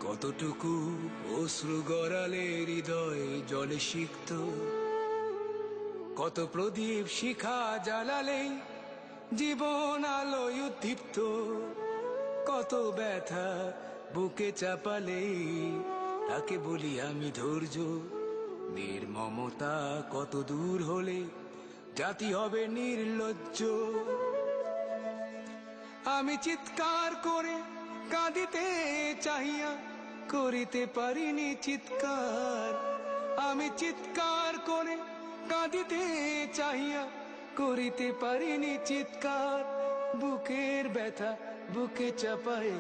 কতটুকু অশ্রু গড়ালে হৃদয় জলে সিক্ত, কত প্রদীপ শিখা জ্বালালে জীবন আলোয় উদ্দীপ্ত, কত ব্যথা বুকে চাপালে তাকে বলি আমি ধৈর্য। নির্মমতা কত দূর হলে জাতি হবে নির্লজ্জ। আমি চিৎকার করে কাঁদিতে চাহিয়া করিতে পারিনি চিৎকার। আমি চিৎকার করে কাঁদিতে চাহিয়া করিতে পারিনি চিৎকার। বুকের ব্যথা বুকে চাপায়ে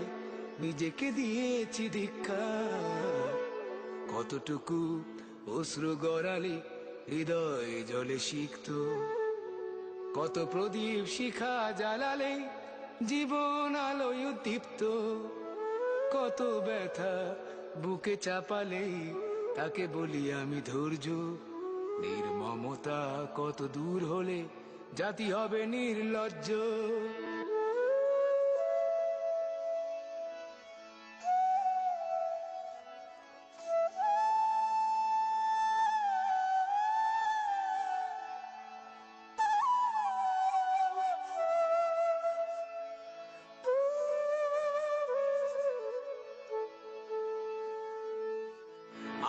নিজেকে দিয়েছি ধিক্কার। কতটুকু অশ্রু গড়ালে হৃদয় জলে সিক্ত, কত প্রদীপ শিখা জ্বালালে জীবন আলোয় উদ্দীপ্ত, কত ব্যথা বুকে চাপালে তাকে বলি আমি ধৈর্য। নির্মমতা কত দূর হলে জাতি হবে নির্লজ্জ।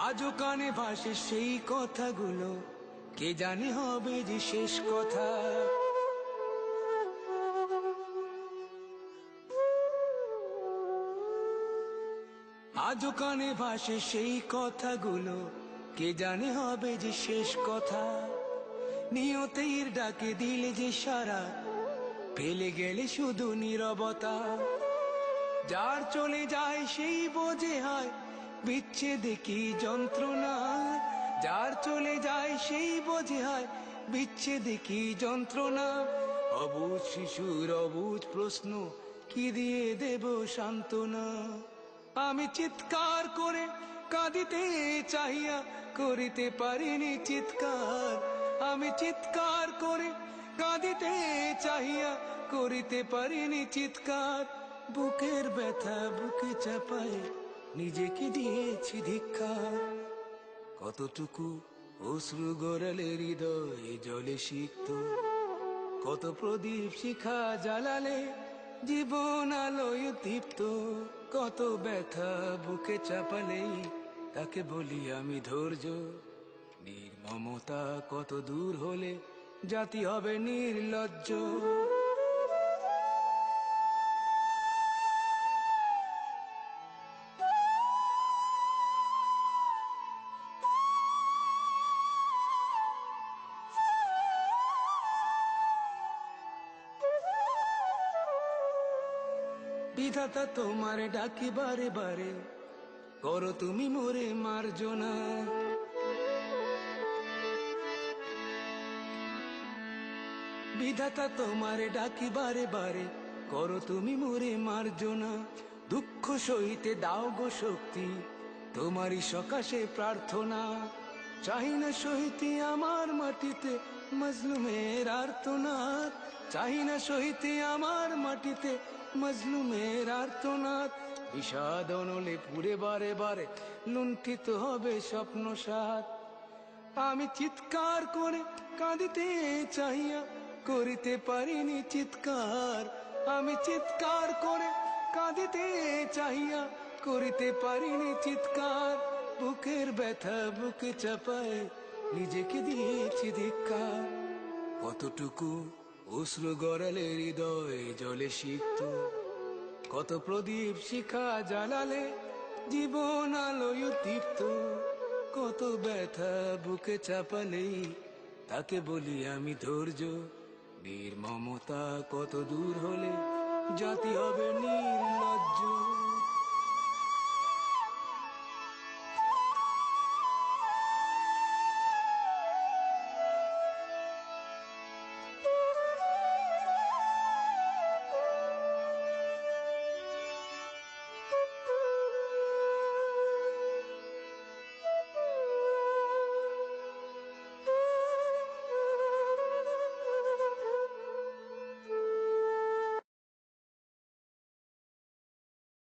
আজও কানে ভাসে সেই কথাগুলো, কে জানে হবে যে শেষ কথা। আজও কানে ভাসে সেই কথাগুলো, কে জানে হবে যে শেষ কথা। নিয়তির ডাকে দিলে যে সারা, ফেলে গেলে শুধু নীরবতা। যার চলে যায় সেই বোঝে হয় বিচ্ছেদে কি যন্ত্রণা। যার চলে যায় সেই বোঝে হয় বিচ্ছেদে কি যন্ত্রণা। অবুঝ শিশুর অবুঝ প্রশ্ন, কি দিয়ে দেব সান্ত্বনা। আমি চিৎকার করে কাঁদিতে চাহিয়া করিতে পারিনি চিৎকার। আমি চিৎকার করে কাঁদিতে চাহিয়া করিতে পারিনি চিৎকার। বুকের ব্যথা বুকে চাপায় নিজেকে দিয়েছি ধিক্কার। কতটুকু অশ্রু গড়ালে হৃদয় জলে সিক্ত, কত প্রদীপ শিখা জ্বালালে জীবন আলোয় উদ্দীপ্ত, কত ব্যথা বুকে চাপালে তাকে বলি আমি ধৈর্য। নির্মমতা কত দূর হলে জাতি হবে নির্লজ্জ। বিধাতা তোমারে ডাকি বারে বারে, করো তুমি মোরে মার্জনা। বিধাতা তোমারে ডাকি বারে বারে, করো তুমি মোরে মার্জনা। দুঃখ সহিতে দাও গো শক্তি, তোমারই সকাশে প্রার্থনা। চাহি না সহিতে আমার মাটিতে মজলুমের আর্তনাদ। চাহি না সহিতে আমার মাটিতে মজলুমের আর্তনাদ। বিষাদ অনলে পুড়ে বারে বারে লুণ্ঠিত হবে স্বপ্ন সাথ। আমি চিৎকার করে কাঁদিতে চাহিয়া করিতে পারিনি চিৎকার। আমি চিৎকার করে কাঁদিতে চাহিয়া করিতে পারিনি চিৎকার। বুকের ব্যথা বুকে চাপায় নিজেকে দিয়েছি ধিক্কার। কতটুকু অশ্রু গড়ালে হৃদয় জলে সিক্ত, কত প্রদীপ শিখা জ্বালালে জীবন আলোয় উদ্দীপ্ত, কত ব্যথা বুকে চাপালে তাকে বলি আমি ধৈর্য। নির্মমতা কত দূর হলে জাতি হবে নির্লজ্জ।